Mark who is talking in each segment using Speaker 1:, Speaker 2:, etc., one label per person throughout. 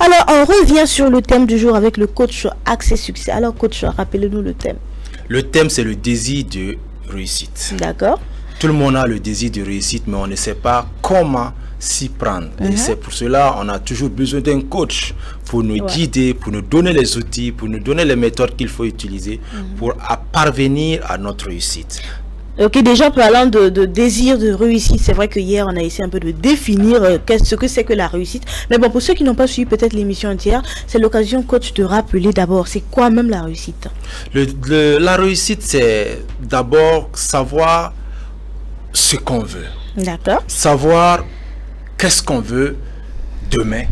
Speaker 1: Alors, on revient sur le thème du jour avec le coach Accès Succès. Alors, coach, rappelez-nous le thème.
Speaker 2: Le thème, c'est le désir de réussite.
Speaker 1: D'accord.
Speaker 2: Tout le monde a le désir de réussite, mais on ne sait pas comment s'y prendre. Et c'est pour cela qu'on a toujours besoin d'un coach pour nous guider, pour nous donner les outils, pour nous donner les méthodes qu'il faut utiliser pour parvenir à notre réussite.
Speaker 1: Ok, déjà parlant de désir de réussite, c'est vrai que hier on a essayé un peu de définir ce que c'est que la réussite. Mais bon, pour ceux qui n'ont pas suivi peut-être l'émission entière, c'est l'occasion, coach, de rappeler d'abord, c'est quoi même la réussite?
Speaker 2: La réussite, c'est d'abord savoir ce qu'on veut.
Speaker 1: D'accord.
Speaker 2: Savoir qu'est-ce qu'on veut demain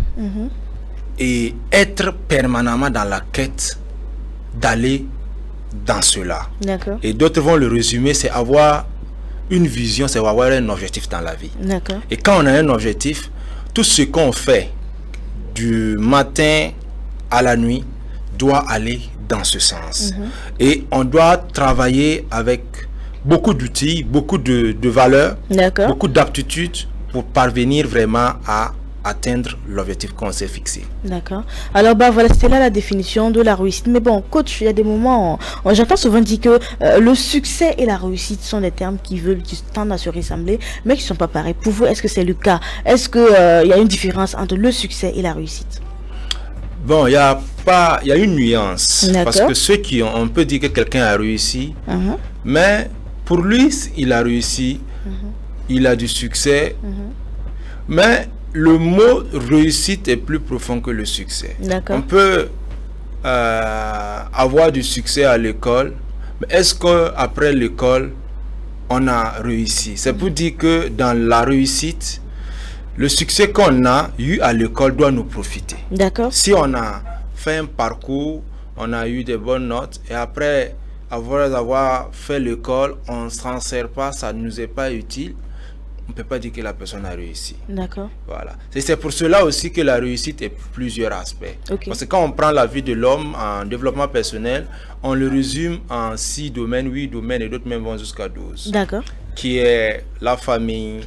Speaker 2: et être permanemment dans la quête d'aller dans cela.
Speaker 1: D'accord.
Speaker 2: Et d'autres vont le résumer, c'est avoir une vision, c'est avoir un objectif dans la vie.
Speaker 1: D'accord.
Speaker 2: Et quand on a un objectif, tout ce qu'on fait du matin à la nuit doit aller dans ce sens. Et on doit travailler avec beaucoup d'outils, beaucoup de valeurs, beaucoup d'aptitudes pour parvenir vraiment à atteindre l'objectif qu'on s'est fixé. D'accord.
Speaker 1: Alors bah voilà, c'était là la définition de la réussite. Mais bon, coach, il y a des moments, j'entends souvent dire que le succès et la réussite sont des termes qui tendent à se ressembler, mais qui ne sont pas pareils. Pour vous, est-ce que c'est le cas? Est-ce que il y a une différence entre le succès et la réussite?
Speaker 2: Bon, il y a une nuance. Parce que ceux qui on peut dire que quelqu'un a réussi, mais pour lui, il a réussi, il a du succès, mais le mot réussite est plus profond que le succès. On peut avoir du succès à l'école, mais est-ce qu'après l'école, on a réussi? C'est pour dire que dans la réussite, le succès qu'on a eu à l'école doit nous profiter. Si on a fait un parcours, on a eu des bonnes notes, et après avoir fait l'école, on ne s'en sert pas, ça ne nous est pas utile, on ne peut pas dire que la personne a réussi. Voilà. C'est pour cela aussi que la réussite est plusieurs aspects. Parce que quand on prend la vie de l'homme en développement personnel, on le résume en 6 domaines, 8 domaines, et d'autres même vont jusqu'à 12. Qui est la famille,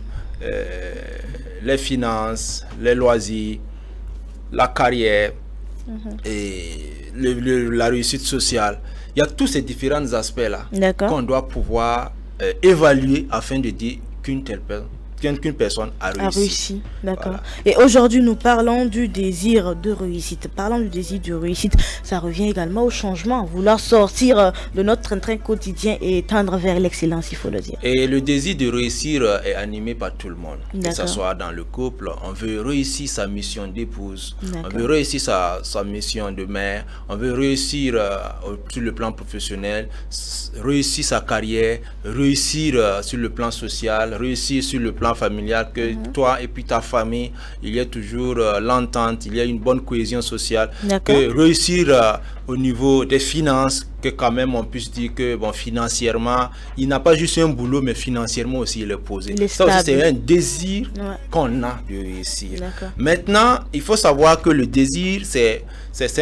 Speaker 2: les finances, les loisirs, la carrière et la réussite sociale. Il y a tous ces différents aspects-là qu'on doit pouvoir évaluer afin de dire qu'une personne a réussi.
Speaker 1: D'accord. Et aujourd'hui, nous parlons du désir de réussite. Parlons du désir de réussite. Ça revient également au changement. Vouloir sortir de notre train quotidien et tendre vers l'excellence, il faut le dire.
Speaker 2: Et le désir de réussir est animé par tout le monde. Que ce soit dans le couple, on veut réussir sa mission d'épouse. On veut réussir sa mission de mère. On veut réussir sur le plan professionnel, réussir sa carrière, réussir sur le plan social, réussir sur le plan familial, que toi et puis ta famille, il y a toujours l'entente, il y a une bonne cohésion sociale, que réussir au niveau des finances, que quand même on puisse dire que bon, financièrement, il n'a pas juste un boulot, mais financièrement aussi il est posé. Ça aussi c'est un désir qu'on a de réussir. Maintenant, il faut savoir que le désir, c'est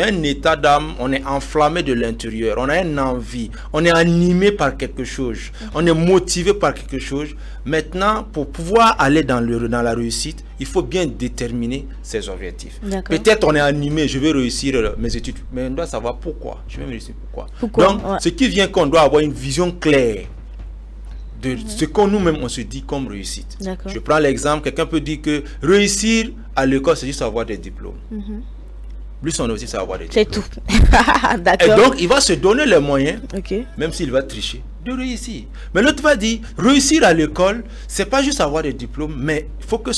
Speaker 2: un état d'âme, on est enflammé de l'intérieur, on a une envie, on est animé par quelque chose, on est motivé par quelque chose. Maintenant, pour pouvoir aller dans la réussite, il faut bien déterminer ses objectifs. Peut-être on est animé, je vais réussir mes études, mais on doit savoir pourquoi. Je vais réussir pourquoi. Donc, ce qui vient qu'on doit avoir une vision claire de ce qu'on nous-mêmes on se dit comme réussite. Je prends l'exemple, quelqu'un peut dire que réussir à l'école, c'est juste avoir des diplômes. Lui, son objectif, c'est avoir des diplômes.
Speaker 1: C'est tout.
Speaker 2: Et donc, il va se donner les moyens, même s'il va tricher, de réussir. Mais l'autre va dire, réussir à l'école, c'est pas juste avoir des diplômes, mais il faut que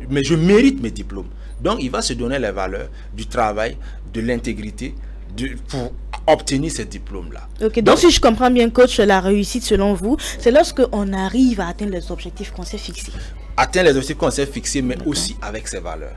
Speaker 2: mais je mérite mes diplômes. Donc, il va se donner les valeurs du travail, de l'intégrité, pour obtenir ces diplômes-là.
Speaker 1: Donc, si je comprends bien, coach, la réussite, selon vous, c'est lorsque on arrive à atteindre les objectifs qu'on s'est fixés.
Speaker 2: Atteindre les objectifs qu'on s'est fixés, mais aussi avec ses valeurs.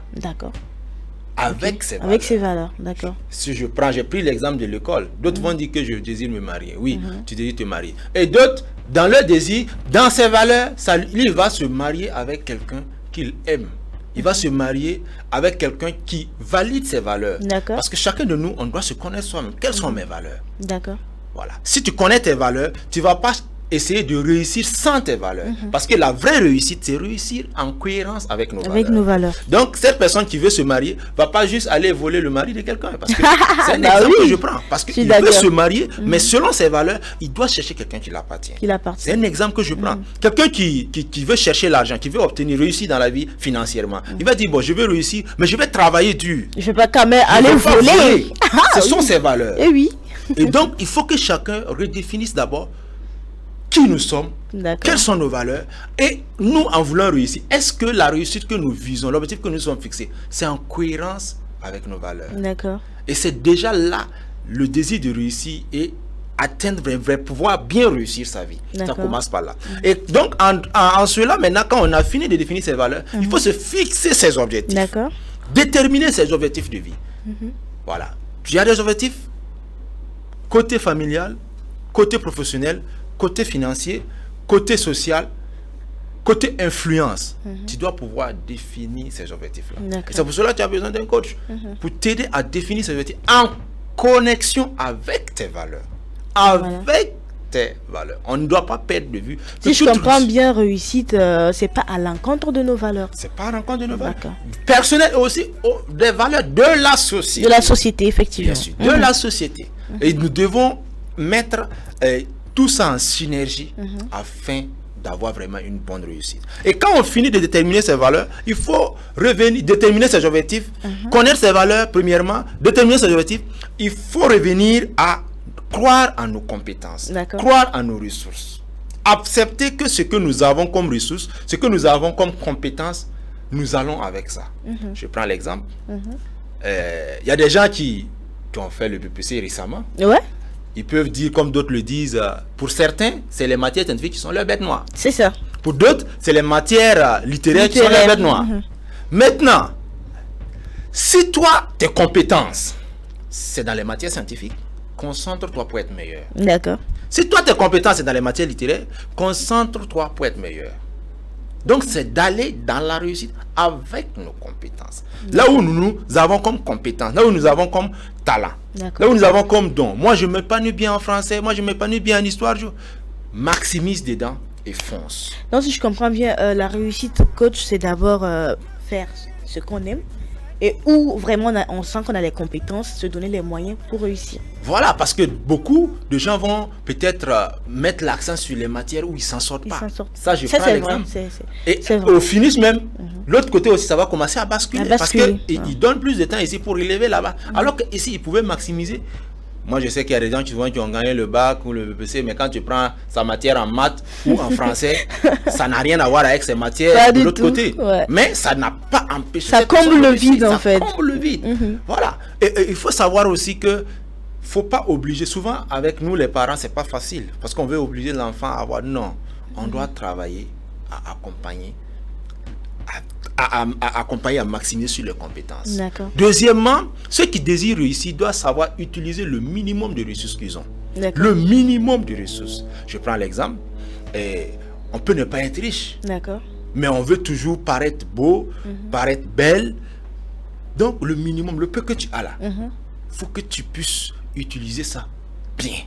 Speaker 2: Avec ses valeurs.
Speaker 1: Avec ses valeurs, d'accord.
Speaker 2: Si j'ai pris l'exemple de l'école, d'autres vont dire que je désire me marier. Oui, tu désires te marier. Et d'autres, dans leur désir, dans ses valeurs, il va se marier avec quelqu'un qu'il aime. Il va se marier avec quelqu'un qui valide ses valeurs. Parce que chacun de nous, on doit se connaître soi-même. Quelles sont mes valeurs?
Speaker 1: D'accord.
Speaker 2: Voilà. Si tu connais tes valeurs, tu ne vas pas essayer de réussir sans tes valeurs. Parce que la vraie réussite, c'est réussir en cohérence avec nos valeurs. Donc, cette personne qui veut se marier va pas juste aller voler le mari de quelqu'un. Parce que c'est un exemple que je prends. Parce qu'il veut se marier, mais selon ses valeurs, il doit chercher quelqu'un qui l'appartient. C'est un exemple que je prends. Quelqu'un qui veut chercher l'argent, qui veut obtenir, réussir dans la vie financièrement. Il va dire, bon, je veux réussir, mais je vais travailler dur.
Speaker 1: Je vais pas quand même aller voler.
Speaker 2: Ce sont ses valeurs.
Speaker 1: Et oui.
Speaker 2: Et donc, il faut que chacun redéfinisse d'abord qui nous sommes, quelles sont nos valeurs, et nous, en voulant réussir, est-ce que la réussite que nous visons, l'objectif que nous sommes fixés, c'est en cohérence avec nos valeurs.
Speaker 1: D'accord.
Speaker 2: Et c'est déjà là le désir de réussir et atteindre pouvoir bien réussir sa vie. Ça commence par là. Et donc, en cela, maintenant, quand on a fini de définir ses valeurs, il faut se fixer ses objectifs.
Speaker 1: D'accord.
Speaker 2: Déterminer ses objectifs de vie. Voilà. Il y a des objectifs côté familial, côté professionnel, côté financier, côté social, côté influence. Tu dois pouvoir définir ces objectifs-là. C'est pour cela que tu as besoin d'un coach pour t'aider à définir ces objectifs en connexion avec tes valeurs. Avec tes valeurs. On ne doit pas perdre de vue.
Speaker 1: Si je comprends bien, réussite, c'est pas à l'encontre de nos valeurs.
Speaker 2: C'est pas à l'encontre de nos valeurs. Personnelles et aussi des valeurs de la société.
Speaker 1: De la société, effectivement.
Speaker 2: Bien sûr, de la société. Et nous devons mettre tout ça en synergie afin d'avoir vraiment une bonne réussite. Et quand on finit de déterminer ses valeurs, il faut revenir, déterminer ses objectifs, connaître ses valeurs premièrement, déterminer ses objectifs. Il faut revenir à croire en nos compétences, croire en nos ressources. Accepter que ce que nous avons comme ressources, ce que nous avons comme compétences, nous allons avec ça. Je prends l'exemple. Il y a des gens qui ont fait le BPC récemment. Ils peuvent dire, comme d'autres le disent, pour certains, c'est les matières scientifiques qui sont leurs bêtes noires.
Speaker 1: C'est ça.
Speaker 2: Pour d'autres, c'est les matières littéraires qui sont leurs bêtes noires. Maintenant, si toi, tes compétences, c'est dans les matières scientifiques, concentre-toi pour être meilleur.
Speaker 1: D'accord.
Speaker 2: Si toi, tes compétences, c'est dans les matières littéraires, concentre-toi pour être meilleur. Donc, c'est d'aller dans la réussite avec nos compétences. Là où nous avons comme compétences, là où nous avons comme talent, là où nous avons comme don. Moi, je m'épanouis bien en français, moi, je m'épanouis bien en histoire. Je maximise dedans et fonce.
Speaker 1: Donc, si je comprends bien, la réussite, coach, c'est d'abord faire ce qu'on aime. Et où vraiment on sent qu'on a les compétences, se donner les moyens pour réussir.
Speaker 2: Voilà, parce que beaucoup de gens vont peut-être mettre l'accent sur les matières où ils s'en sortent pas. Ça, je prends l'exemple. Et au finish même, l'autre côté aussi, ça va commencer à basculer. Parce qu'ils donnent plus de temps ici pour relever là-bas. Alors qu'ici, ils pouvaient maximiser. Moi, je sais qu'il y a des gens qui ont gagné le bac ou le BPC, mais quand tu prends sa matière en maths ou en français, ça n'a rien à voir avec ces matières de l'autre côté. Mais ça n'a pas empêché.
Speaker 1: Ça comble le vide, en fait.
Speaker 2: Ça comble le vide. Voilà. Et il faut savoir aussi que faut pas obliger. Souvent, avec nous, les parents, c'est pas facile. Parce qu'on veut obliger l'enfant à avoir. Non. On doit travailler à accompagner. À accompagner, à maximiser sur les compétences. Deuxièmement, ceux qui désirent réussir doivent savoir utiliser le minimum de ressources qu'ils ont. Le minimum de ressources. Je prends l'exemple. On peut ne pas être riche. Mais on veut toujours paraître beau, paraître belle. Donc, le minimum, le peu que tu as là, il faut que tu puisses utiliser ça bien.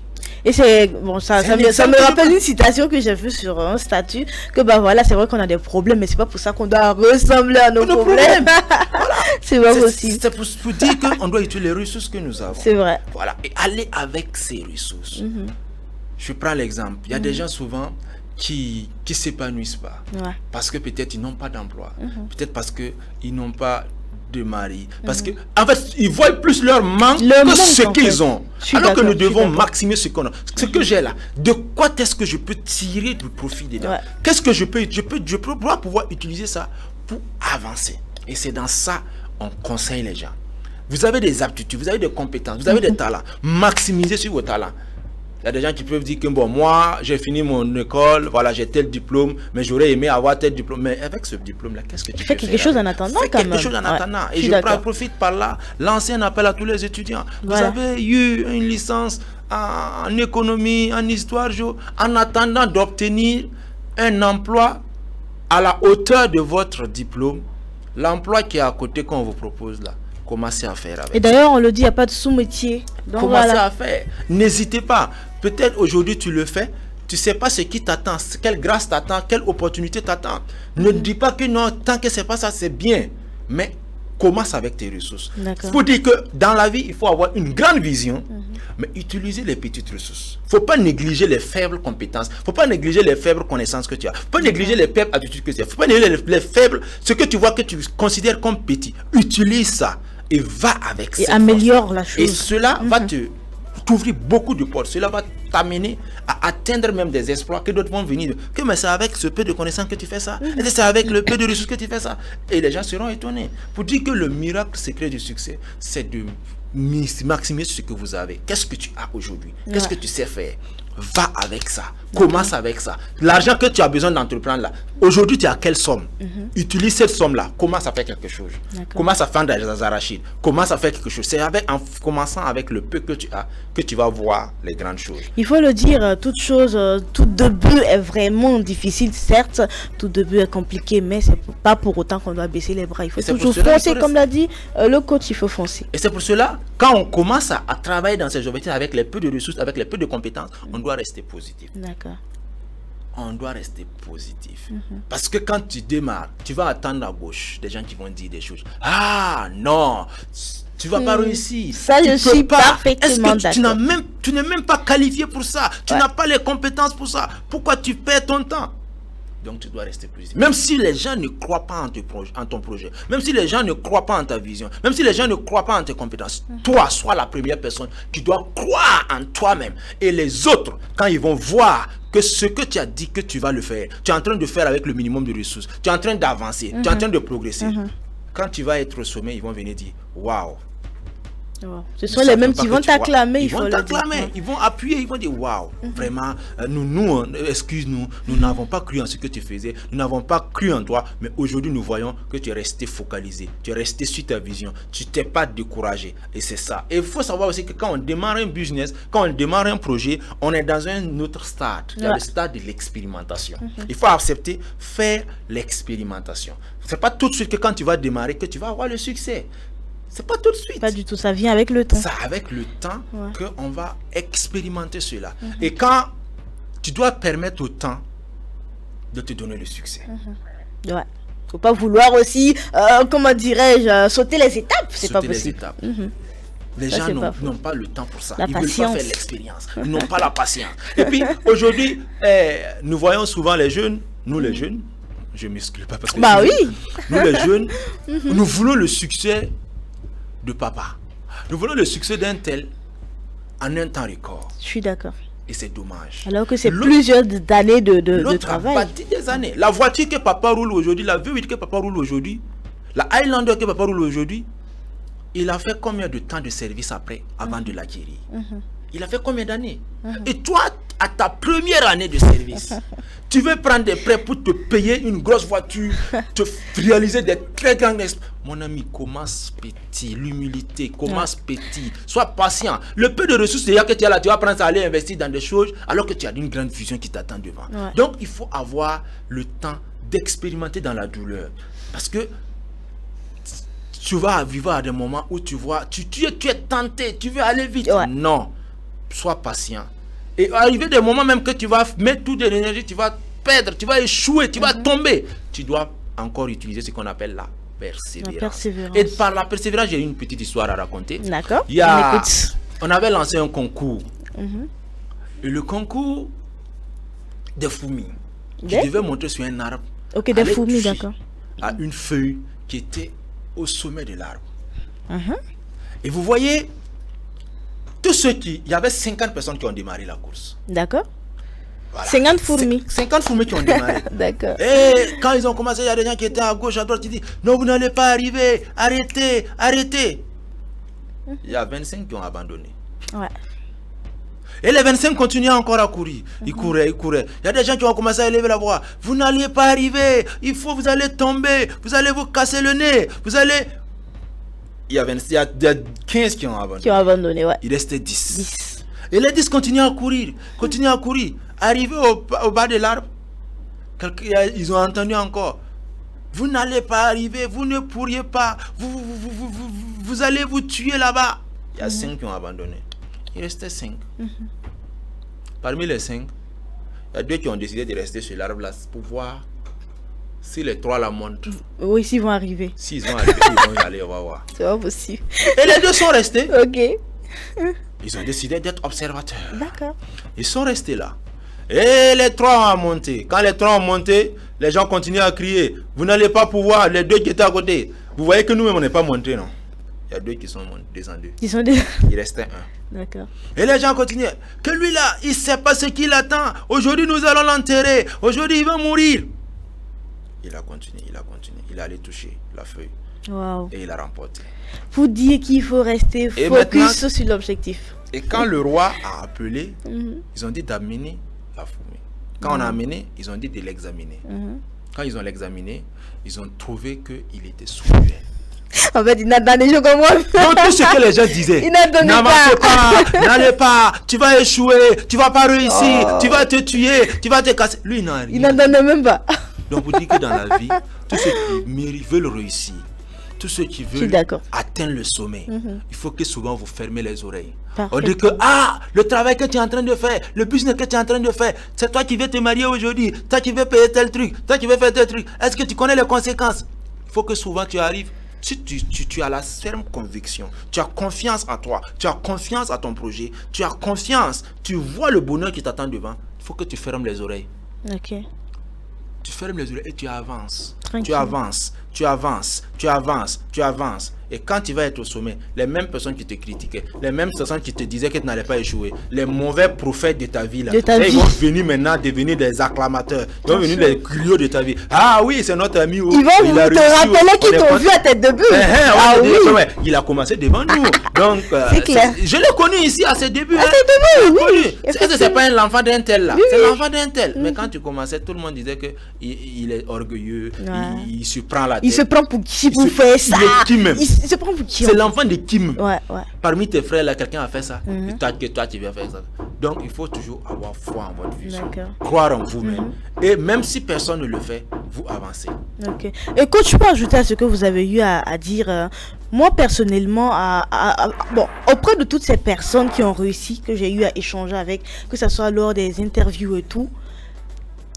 Speaker 1: Et c'est bon, ça me rappelle une citation que j'ai vue sur un statut, que bah voilà, c'est vrai qu'on a des problèmes, mais c'est pas pour ça qu'on doit ressembler à nos problèmes. Voilà. C'est vrai aussi. C'est
Speaker 2: pour dire qu'on doit utiliser les ressources que nous avons.
Speaker 1: C'est vrai.
Speaker 2: Voilà. Et aller avec ces ressources. Je prends l'exemple. Il y a des gens souvent qui s'épanouissent pas. Parce que peut-être ils n'ont pas d'emploi. Peut-être parce qu'ils n'ont pas de mari. Parce que en fait, ils voient plus leur manque que ce qu'ils ont. Alors que nous devons maximiser ce qu'on a. Ce que j'ai là, de quoi est-ce que je peux tirer du profit dedans? Qu'est-ce que je peux pouvoir utiliser ça pour avancer. Et c'est dans ça on conseille les gens. Vous avez des aptitudes, vous avez des compétences, vous avez des talents. Maximisez sur vos talents. Il y a des gens qui peuvent dire que bon, moi, j'ai fini mon école, voilà, j'ai tel diplôme, mais j'aurais aimé avoir tel diplôme. Mais avec ce diplôme-là, qu'est-ce que tu fais?
Speaker 1: Fais quelque chose en attendant,
Speaker 2: quand même. Quelque chose en attendant. Et je profite par là, lancer un appel à tous les étudiants. Vous avez eu une licence en économie, en histoire, en attendant d'obtenir un emploi à la hauteur de votre diplôme. L'emploi qui est à côté qu'on vous propose là. Commencez à faire avec.
Speaker 1: Et d'ailleurs, on le dit, il n'y a pas de sous-métier.
Speaker 2: Commencez à faire. N'hésitez pas. Peut-être aujourd'hui tu le fais. tu ne sais pas ce qui t'attend, quelle grâce t'attend, quelle opportunité t'attend. Ne dis pas que non, tant que ce n'est pas ça, c'est bien. Mais commence avec tes ressources. Pour dire que dans la vie, il faut avoir une grande vision, mais utiliser les petites ressources. Il ne faut pas négliger les faibles compétences. Il ne faut pas négliger les faibles connaissances que tu as. Il ne faut pas négliger les faibles attitudes que tu as. Il ne faut pas négliger les faibles, ce que tu vois que tu considères comme petit. Utilise ça et va avec ça.
Speaker 1: Et améliore la chose.
Speaker 2: Et cela va t'ouvrir beaucoup de portes. Cela va t'amener à atteindre même des exploits que d'autres vont venir. Que mais c'est avec ce peu de connaissances que tu fais ça. Et c'est avec le peu de ressources que tu fais ça. Et les gens seront étonnés. Pour dire que le miracle secret du succès, c'est de maximiser ce que vous avez. Qu'est-ce que tu as aujourd'hui? Qu'est-ce que tu sais faire? Va avec ça. Commence avec ça. L'argent que tu as besoin d'entreprendre là, aujourd'hui tu as quelle somme? Utilise cette somme-là. Commence à faire quelque chose. Commence à faire des arachides. Commence à faire quelque chose. C'est en commençant avec le peu que tu as que tu vas voir les grandes choses.
Speaker 1: Il faut le dire, tout début est vraiment difficile, certes. Tout début est compliqué, mais c'est pas pour autant qu'on doit baisser les bras. Il faut toujours foncer, comme l'a dit le coach, il faut foncer.
Speaker 2: Et c'est pour cela, quand on commence à travailler dans ces objectifs avec les peu de ressources, avec les peu de compétences, on doit rester positif.
Speaker 1: D'accord.
Speaker 2: On doit rester positif. Parce que quand tu démarres, tu vas attendre à gauche des gens qui vont dire des choses. Ah non, tu vas pas réussir.
Speaker 1: Ça, je suis parfaitement d'accord.
Speaker 2: Tu n'es même pas qualifié pour ça. Tu n'as pas les compétences pour ça. Pourquoi tu perds ton temps? Donc tu dois rester positif. Même si les gens ne croient pas en ton projet, même si les gens ne croient pas en ta vision, même si les gens ne croient pas en tes compétences, toi, sois la première personne qui doit croire en toi-même. Et les autres, quand ils vont voir que ce que tu as dit que tu vas le faire, tu es en train de faire avec le minimum de ressources, tu es en train d'avancer, tu es en train de progresser. Quand tu vas être au sommet, ils vont venir dire waouh.
Speaker 1: Ce sont les mêmes qui vont t'acclamer.
Speaker 2: Ils vont t'acclamer, ils vont appuyer, ils vont dire waouh, vraiment, excuse-nous, nous n'avons pas cru en ce que tu faisais, nous n'avons pas cru en toi, mais aujourd'hui nous voyons que tu es resté focalisé, tu es resté sur ta vision, tu t'es pas découragé. Et c'est ça. Et il faut savoir aussi que quand on démarre un business, quand on démarre un projet, on est dans un autre stade, le stade de l'expérimentation. Il faut accepter, faire l'expérimentation. C'est pas tout de suite que quand tu vas démarrer que tu vas avoir le succès. C'est pas tout de suite.
Speaker 1: Pas du tout, ça vient avec le temps.
Speaker 2: C'est avec le temps qu'on va expérimenter cela. Et quand tu dois permettre au temps de te donner le succès.
Speaker 1: Ouais. Faut pas vouloir aussi, comment dirais-je, sauter les étapes. C'est pas possible.
Speaker 2: Les gens n'ont pas le temps pour ça. Ils veulent pas faire l'expérience. Ils n'ont pas la patience. Et puis aujourd'hui, nous voyons souvent les jeunes, nous les jeunes, je m'exclus pas parce que nous les jeunes, nous voulons le succès de papa. Nous voulons le succès d'un tel en un temps record.
Speaker 1: Je suis d'accord.
Speaker 2: Et c'est dommage.
Speaker 1: Alors que c'est plusieurs années de travail.
Speaker 2: A bâti des années. La voiture que papa roule aujourd'hui, la V8 que papa roule aujourd'hui, la Highlander que papa roule aujourd'hui, il a fait combien de temps de service après, avant de l'acquérir? Il a fait combien d'années? Et toi, à ta première année de service, tu veux prendre des prêts pour te payer une grosse voiture, te réaliser des très grands exploits. Mon ami, commence petit, l'humilité, commence petit, sois patient. Le peu de ressources déjà que tu as là, tu vas prendre ça, aller investir dans des choses alors que tu as une grande vision qui t'attend devant. Donc, il faut avoir le temps d'expérimenter dans la douleur. Parce que tu vas vivre à des moments où tu vois, tu es tenté, tu veux aller vite. Non, sois patient. Et arriver des moments même que tu vas mettre toute de l'énergie, tu vas perdre, tu vas échouer, tu vas tomber. Tu dois encore utiliser ce qu'on appelle la persévérance. Et par la persévérance, j'ai une petite histoire à raconter.
Speaker 1: D'accord.
Speaker 2: On avait lancé un concours. Et le concours des fourmis. Tu devais monter sur un arbre.
Speaker 1: Ok, des fourmis, d'accord.
Speaker 2: À une feuille qui était au sommet de l'arbre. Et vous voyez, tous ceux qui... Il y avait 50 personnes qui ont démarré la course.
Speaker 1: D'accord. Voilà. 50 fourmis.
Speaker 2: 50 fourmis qui ont démarré.
Speaker 1: D'accord.
Speaker 2: Et quand ils ont commencé, il y a des gens qui étaient à gauche, à droite, qui disent non, vous n'allez pas arriver, arrêtez, arrêtez. Il y a 25 qui ont abandonné.
Speaker 1: Ouais.
Speaker 2: Et les 25 continuaient encore à courir. Ils couraient, ils couraient. Il y a des gens qui ont commencé à élever la voix. Vous n'allez pas arriver, vous allez tomber, vous allez vous casser le nez, vous allez... Il y a 15 qui ont abandonné.
Speaker 1: Qui ont abandonné, ouais.
Speaker 2: Il restait 10. Et les 10 continuaient à courir, continuaient à courir. Arrivés au bas de l'arbre, ils ont entendu encore. Vous n'allez pas arriver, vous ne pourriez pas, vous allez vous tuer là-bas. Il y a 5 qui ont abandonné. Il restait 5. Parmi les 5, Il y a 2 qui ont décidé de rester sur l'arbre là pour voir si les 3 la montent.
Speaker 1: Oui, s'ils vont arriver.
Speaker 2: S'ils vont arriver, ils vont y aller, on va voir.
Speaker 1: C'est pas possible.
Speaker 2: Et les 2 sont restés.
Speaker 1: Ok.
Speaker 2: Ils ont décidé d'être observateurs.
Speaker 1: D'accord.
Speaker 2: Ils sont restés là. Et les 3 ont monté. Quand les 3 ont monté, les gens continuent à crier. Vous n'allez pas pouvoir, les 2 qui étaient à côté. Vous voyez que nous-mêmes, on n'est pas montés, non? Il y a 2 qui sont descendus. Il restait 1.
Speaker 1: D'accord.
Speaker 2: Et les gens continuaient. Que lui là, il ne sait pas ce qu'il attend. Aujourd'hui, nous allons l'enterrer. Aujourd'hui, il va mourir. Il a continué, il a continué. Il allait toucher la feuille.
Speaker 1: Wow.
Speaker 2: Et il a remporté.
Speaker 1: Pour dire qu'il faut rester focus sur l'objectif.
Speaker 2: Et quand le roi a appelé, ils ont dit d'amener la fourmi. Quand on a amené, ils ont dit de l'examiner. Quand ils ont l'examiné, ils ont trouvé qu'il était sourd.
Speaker 1: En fait, il n'a donné des choses comme moi.
Speaker 2: Donc, tout ce que les gens disaient, n'avancez pas, n'allez pas, tu vas échouer, tu vas pas réussir, tu vas te tuer, tu vas te casser. Lui, il n'a rien.
Speaker 1: Il n'en donne même pas.
Speaker 2: Donc, vous dites que dans la vie, tous ceux qui veulent réussir, tous ceux qui veulent atteindre le sommet, il faut que souvent vous fermez les oreilles. On dit que, le travail que tu es en train de faire, le business que tu es en train de faire, c'est toi qui veux te marier aujourd'hui, toi qui veux payer tel truc, toi qui veux faire tel truc. Est-ce que tu connais les conséquences? Il faut que souvent tu arrives. Si tu as la ferme conviction, tu as confiance en toi, tu as confiance à ton projet, tu as confiance, tu vois le bonheur qui t'attend devant, il faut que tu fermes les oreilles.
Speaker 1: Ok.
Speaker 2: Tu fermes les oreilles et tu avances.
Speaker 1: Tranquille.
Speaker 2: Tu avances, tu avances, tu avances, tu avances. Et quand tu vas être au sommet, les mêmes personnes qui te critiquaient, les mêmes personnes qui te disaient que tu n'allais pas échouer, les mauvais prophètes de ta vie, là, ils vont venir maintenant devenir des acclamateurs. Ils vont venir des griots de ta vie. Ah oui, c'est notre ami.
Speaker 1: Ils vont te rappeler qu'ils t'ont vu à tes débuts.
Speaker 2: Il a commencé devant nous. Donc,
Speaker 1: c'est clair.
Speaker 2: Je l'ai connu ici à ses débuts.
Speaker 1: À ses débuts, oui.
Speaker 2: C'est pas l'enfant d'un tel là. C'est l'enfant d'un tel. Mais quand tu commençais, tout le monde disait que il est orgueilleux, il se prend la tête.
Speaker 1: Il se prend pour qui pour faire ça? Il se prend pour qui?
Speaker 2: C'est l'enfant de Kim.
Speaker 1: Ouais.
Speaker 2: Parmi tes frères, là, quelqu'un a fait ça. Et toi, tu viens faire ça. Donc, il faut toujours avoir foi en votre vision. Croire en vous-même. Et même si personne ne le fait, vous avancez.
Speaker 1: Ok. Et coach, tu peux ajouter à ce que vous avez eu à dire, moi personnellement, bon, auprès de toutes ces personnes qui ont réussi, que j'ai eu à échanger avec, que ce soit lors des interviews et tout,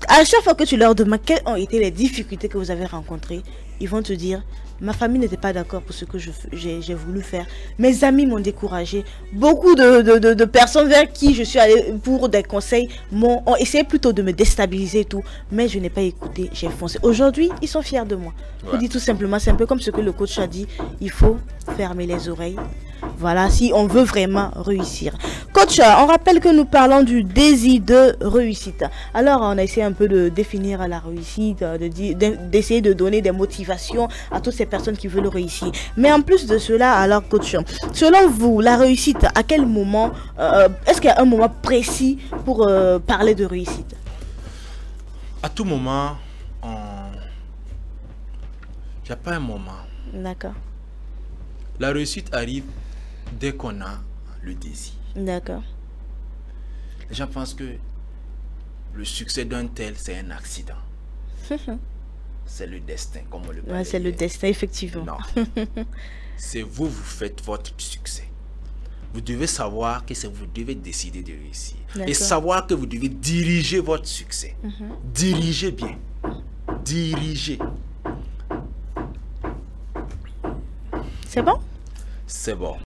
Speaker 1: à chaque fois que tu leur demandes quelles ont été les difficultés que vous avez rencontrées, ils vont te dire: ma famille n'était pas d'accord pour ce que j'ai voulu faire. Mes amis m'ont découragé. Beaucoup de personnes vers qui je suis allée pour des conseils ont essayé plutôt de me déstabiliser et tout. Mais je n'ai pas écouté, j'ai foncé. Aujourd'hui, ils sont fiers de moi. Je dis tout simplement, c'est un peu comme ce que le coach a dit. Il faut fermer les oreilles. Voilà, si on veut vraiment réussir. Coach, on rappelle que nous parlons du désir de réussite. Alors, on a essayé un peu de définir la réussite, d'essayer de donner des motivations à toutes ces personnes qui veulent réussir. Mais en plus de cela, alors coach, selon vous, la réussite, à quel moment, est-ce qu'il y a un moment précis pour parler de réussite?
Speaker 2: À tout moment, il n'y a pas un moment.
Speaker 1: D'accord.
Speaker 2: La réussite arrive dès qu'on a le désir.
Speaker 1: D'accord.
Speaker 2: Les gens pensent que le succès d'un tel, c'est un accident. C'est le destin, comme on le dit.
Speaker 1: C'est le destin, effectivement.
Speaker 2: Non. C'est vous, vous faites votre succès. Vous devez savoir que vous devez décider de réussir. Et savoir que vous devez diriger votre succès. Dirigez bien. Dirigez.
Speaker 1: C'est bon?
Speaker 2: C'est bon.